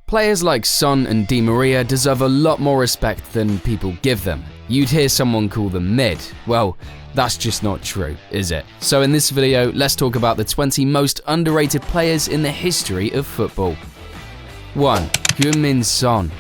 Players like Son and Di Maria deserve a lot more respect than people give them. You'd hear someone call them mid. Well, that's just not true, is it? So in this video, let's talk about the 20 most underrated players in the history of football. 1. Heung-Min Son.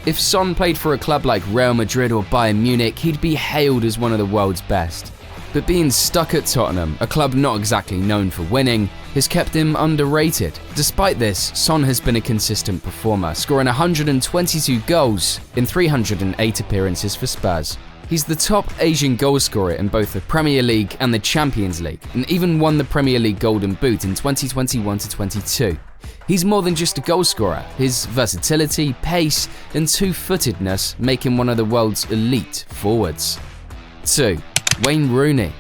If Son played for a club like Real Madrid or Bayern Munich, he'd be hailed as one of the world's best. But being stuck at Tottenham, a club not exactly known for winning, has kept him underrated. Despite this, Son has been a consistent performer, scoring 122 goals in 308 appearances for Spurs. He's the top Asian goalscorer in both the Premier League and the Champions League, and even won the Premier League Golden Boot in 2021-22. He's more than just a goalscorer. His versatility, pace, and two-footedness make him one of the world's elite forwards. 2. Wayne Rooney.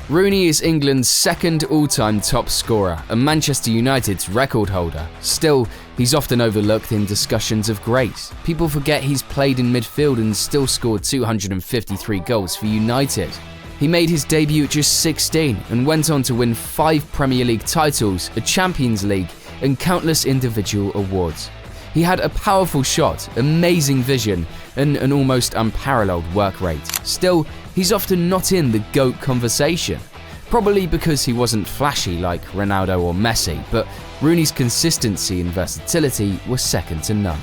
Rooney is England's second all-time top scorer and Manchester United's record holder. Still, he's often overlooked in discussions of greats. People forget he's played in midfield and still scored 253 goals for United. He made his debut at just 16 and went on to win 5 Premier League titles, a Champions League, and countless individual awards. He had a powerful shot, amazing vision, and an almost unparalleled work rate. Still, he's often not in the GOAT conversation. Probably because he wasn't flashy like Ronaldo or Messi, but Rooney's consistency and versatility were second to none.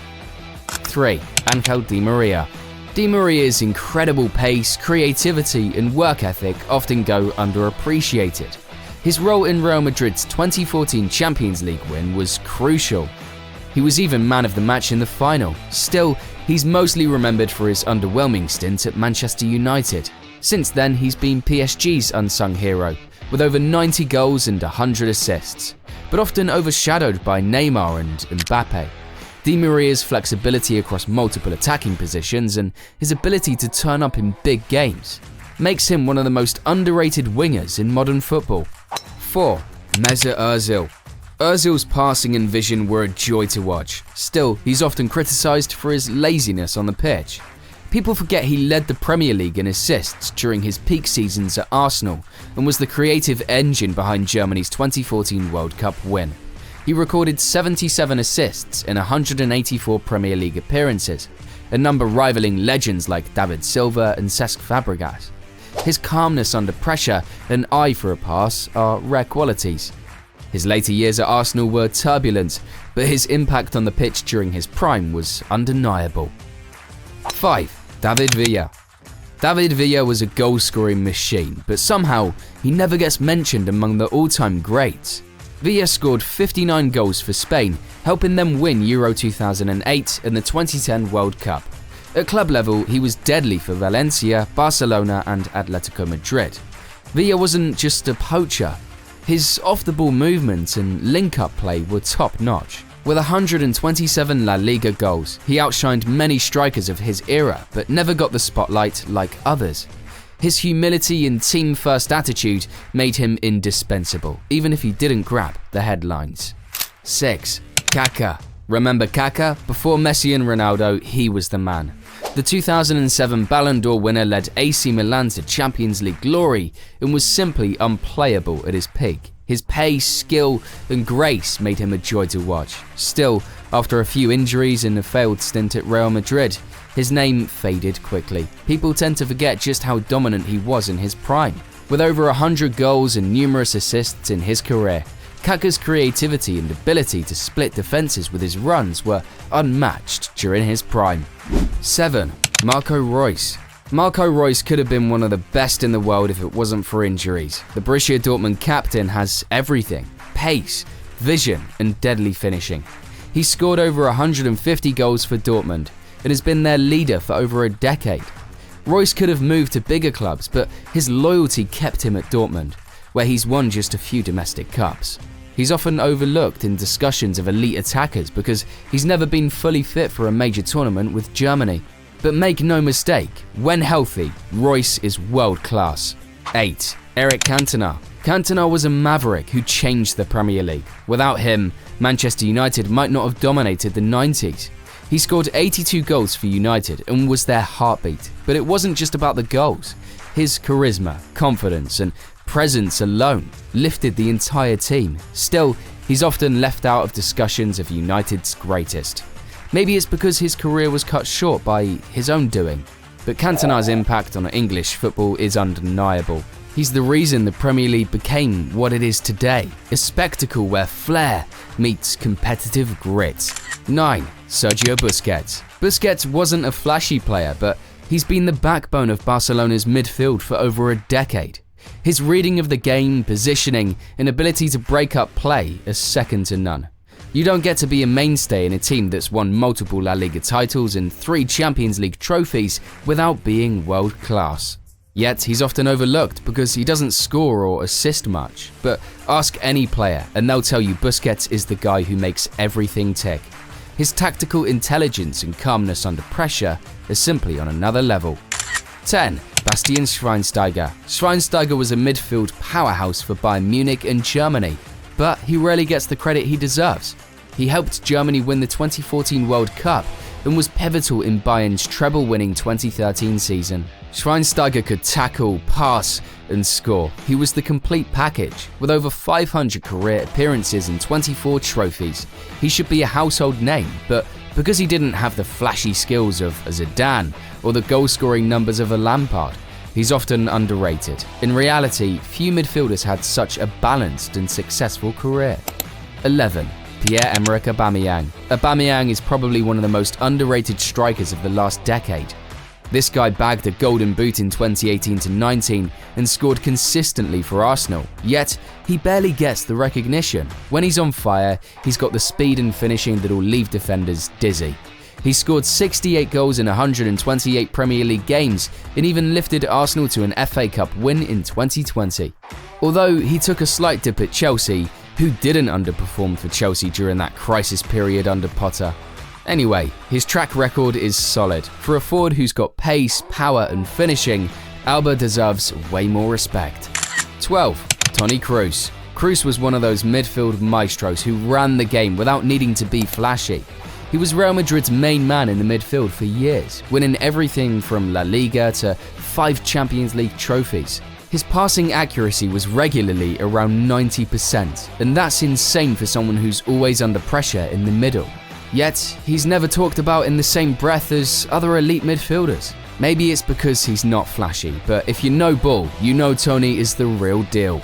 3. Angel Di Maria. Di Maria's incredible pace, creativity, and work ethic often go underappreciated. His role in Real Madrid's 2014 Champions League win was crucial. He was even man of the match in the final. Still, he's mostly remembered for his underwhelming stint at Manchester United. Since then, he's been PSG's unsung hero, with over 90 goals and 100 assists, but often overshadowed by Neymar and Mbappe. Di Maria's flexibility across multiple attacking positions and his ability to turn up in big games makes him one of the most underrated wingers in modern football. 4. Mesut Ozil. Ozil's passing and vision were a joy to watch. Still, he's often criticised for his laziness on the pitch. People forget he led the Premier League in assists during his peak seasons at Arsenal and was the creative engine behind Germany's 2014 World Cup win. He recorded 77 assists in 184 Premier League appearances, a number rivaling legends like David Silva and Cesc Fabregas. His calmness under pressure and eye for a pass are rare qualities. His later years at Arsenal were turbulent, but his impact on the pitch during his prime was undeniable. 5. David Villa. David Villa was a goal-scoring machine, but somehow he never gets mentioned among the all-time greats. Villa scored 59 goals for Spain, helping them win Euro 2008 and the 2010 World Cup. At club level, he was deadly for Valencia, Barcelona, and Atletico Madrid. Villa wasn't just a poacher. His off-the-ball movement and link-up play were top-notch. With 127 La Liga goals, he outshined many strikers of his era, but never got the spotlight like others. His humility and team-first attitude made him indispensable, even if he didn't grab the headlines. 6. Kaka. Remember Kaka? Before Messi and Ronaldo, he was the man. The 2007 Ballon d'Or winner led AC Milan to Champions League glory and was simply unplayable at his peak. His pace, skill, and grace made him a joy to watch. Still, after a few injuries and a failed stint at Real Madrid, his name faded quickly. People tend to forget just how dominant he was in his prime. With over 100 goals and numerous assists in his career, Kaka's creativity and ability to split defenses with his runs were unmatched during his prime. 7. Marco Reus. Marco Reus could have been one of the best in the world if it wasn't for injuries. The Borussia Dortmund captain has everything: pace, vision, and deadly finishing. He scored over 150 goals for Dortmund and has been their leader for over a decade. Reus could have moved to bigger clubs, but his loyalty kept him at Dortmund, where he's won just a few domestic cups. He's often overlooked in discussions of elite attackers because he's never been fully fit for a major tournament with Germany. But make no mistake, when healthy, Reus is world class. 8. Eric Cantona. Cantona was a maverick who changed the Premier League. Without him, Manchester United might not have dominated the 90s. He scored 82 goals for United and was their heartbeat. But it wasn't just about the goals. His charisma, confidence, and presence alone lifted the entire team. Still, he's often left out of discussions of United's greatest. Maybe it's because his career was cut short by his own doing. But Cantona's impact on English football is undeniable. He's the reason the Premier League became what it is today, a spectacle where flair meets competitive grit. 9. Sergio Busquets. Busquets wasn't a flashy player, but he's been the backbone of Barcelona's midfield for over a decade. His reading of the game, positioning, and ability to break up play is second to none. You don't get to be a mainstay in a team that's won multiple La Liga titles and 3 Champions League trophies without being world class. Yet he's often overlooked because he doesn't score or assist much. But ask any player and they'll tell you Busquets is the guy who makes everything tick. His tactical intelligence and calmness under pressure is simply on another level. 10. Bastian Schweinsteiger. Schweinsteiger was a midfield powerhouse for Bayern Munich and Germany, but he rarely gets the credit he deserves. He helped Germany win the 2014 World Cup and was pivotal in Bayern's treble-winning 2013 season. Schweinsteiger could tackle, pass, and score. He was the complete package, with over 500 career appearances and 24 trophies. He should be a household name, but because he didn't have the flashy skills of a Zidane or the goal-scoring numbers of a Lampard, he's often underrated. In reality, few midfielders had such a balanced and successful career. 11. Pierre-Emerick Aubameyang. Aubameyang is probably one of the most underrated strikers of the last decade. This guy bagged a golden boot in 2018-19 and scored consistently for Arsenal, yet he barely gets the recognition. When he's on fire, he's got the speed and finishing that'll leave defenders dizzy. He scored 68 goals in 128 Premier League games and even lifted Arsenal to an FA Cup win in 2020. Although he took a slight dip at Chelsea, who didn't underperform for Chelsea during that crisis period under Potter? Anyway, his track record is solid. For a forward who's got pace, power and finishing, Alba deserves way more respect. 12. Toni Kroos. Kroos was one of those midfield maestros who ran the game without needing to be flashy. He was Real Madrid's main man in the midfield for years, winning everything from La Liga to 5 Champions League trophies. His passing accuracy was regularly around 90%, and that's insane for someone who's always under pressure in the middle. Yet, he's never talked about in the same breath as other elite midfielders. Maybe it's because he's not flashy, but if you know ball, you know Toni is the real deal.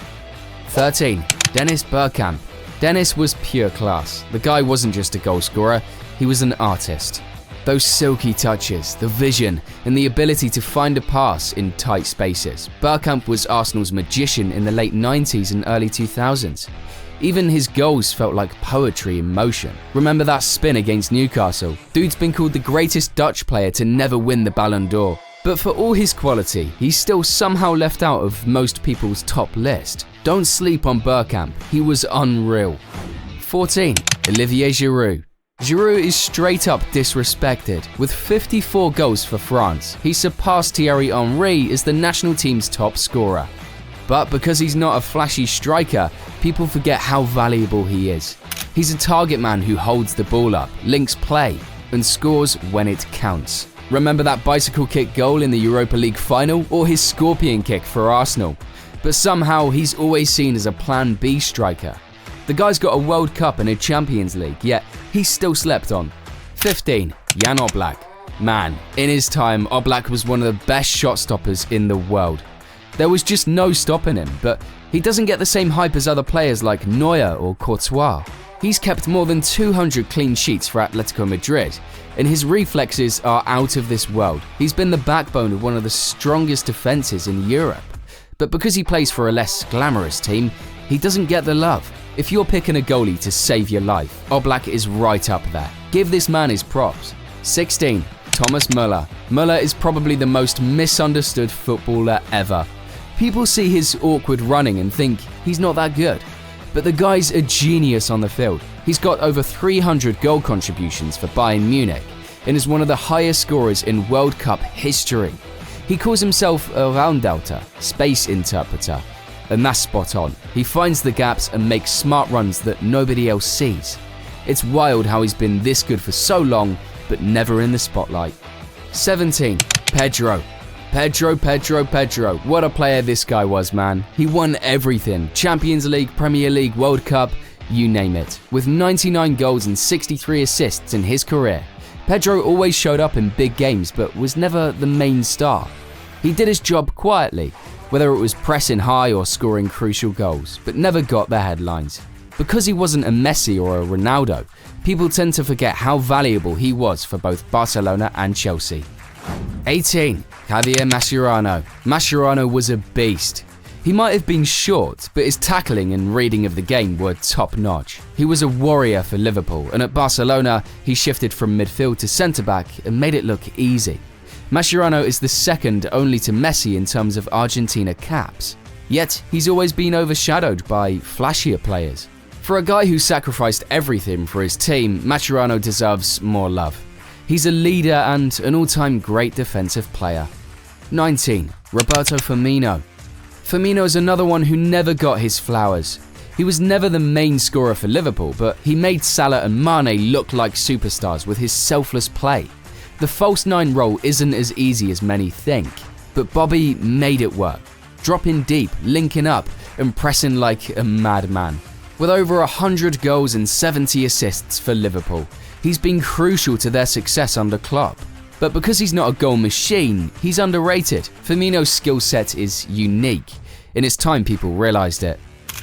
13. Dennis Bergkamp. Dennis was pure class. The guy wasn't just a goal scorer, he was an artist. Those silky touches, the vision, and the ability to find a pass in tight spaces. Bergkamp was Arsenal's magician in the late 90s and early 2000s. Even his goals felt like poetry in motion. Remember that spin against Newcastle? Dude's been called the greatest Dutch player to never win the Ballon d'Or. But for all his quality, he's still somehow left out of most people's top list. Don't sleep on Bergkamp, he was unreal. 14. Olivier Giroud. Giroud is straight up disrespected. With 54 goals for France, he surpassed Thierry Henry as the national team's top scorer. But because he's not a flashy striker, people forget how valuable he is. He's a target man who holds the ball up, links play, and scores when it counts. Remember that bicycle kick goal in the Europa League final, or his scorpion kick for Arsenal? But somehow he's always seen as a plan B striker. The guy's got a World Cup and a Champions League, yet he's still slept on. 15. Jan Oblak. Man, in his time, Oblak was one of the best shot stoppers in the world. There was just no stopping him, but he doesn't get the same hype as other players like Neuer or Courtois. He's kept more than 200 clean sheets for Atletico Madrid, and his reflexes are out of this world. He's been the backbone of one of the strongest defenses in Europe. But because he plays for a less glamorous team, he doesn't get the love. If you're picking a goalie to save your life, Oblak is right up there. Give this man his props. 16. Thomas Muller. Muller is probably the most misunderstood footballer ever. People see his awkward running and think he's not that good. But the guy's a genius on the field. He's got over 300 goal contributions for Bayern Munich and is one of the highest scorers in World Cup history. He calls himself a Raumdeuter, space interpreter. And that's spot on. He finds the gaps and makes smart runs that nobody else sees. It's wild how he's been this good for so long, but never in the spotlight. 17. Pedro. Pedro. What a player this guy was, man. He won everything. Champions League, Premier League, World Cup, you name it. With 99 goals and 63 assists in his career, Pedro always showed up in big games but was never the main star. He did his job quietly, whether it was pressing high or scoring crucial goals, but never got the headlines. Because he wasn't a Messi or a Ronaldo, people tend to forget how valuable he was for both Barcelona and Chelsea. 18. Javier Mascherano. Mascherano was a beast. He might have been short, but his tackling and reading of the game were top-notch. He was a warrior for Liverpool, and at Barcelona, he shifted from midfield to centre-back and made it look easy. Mascherano is the second only to Messi in terms of Argentina caps. Yet, he's always been overshadowed by flashier players. For a guy who sacrificed everything for his team, Mascherano deserves more love. He's a leader and an all-time great defensive player. 19. Roberto Firmino. Firmino is another one who never got his flowers. He was never the main scorer for Liverpool, but he made Salah and Mane look like superstars with his selfless play. The false nine role isn't as easy as many think, but Bobby made it work, dropping deep, linking up, and pressing like a madman. With over 100 goals and 70 assists for Liverpool, he's been crucial to their success under Klopp. But because he's not a goal machine, he's underrated. Firmino's skill set is unique. In its time, people realised it.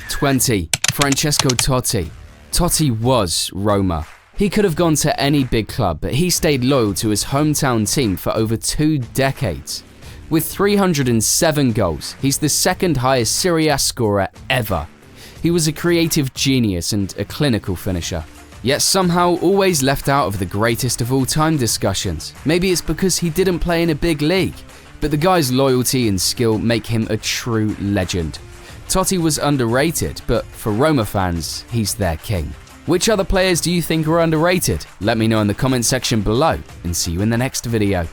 20. Franchesco Totti. Totti was Roma. He could have gone to any big club, but he stayed loyal to his hometown team for over 2 decades. With 307 goals, he's the second highest Serie A scorer ever. He was a creative genius and a clinical finisher, yet somehow always left out of the greatest of all time discussions. Maybe it's because he didn't play in a big league, but the guy's loyalty and skill make him a true legend. Totti was underrated, but for Roma fans, he's their king. Which other players do you think are underrated? Let me know in the comment section below, and see you in the next video.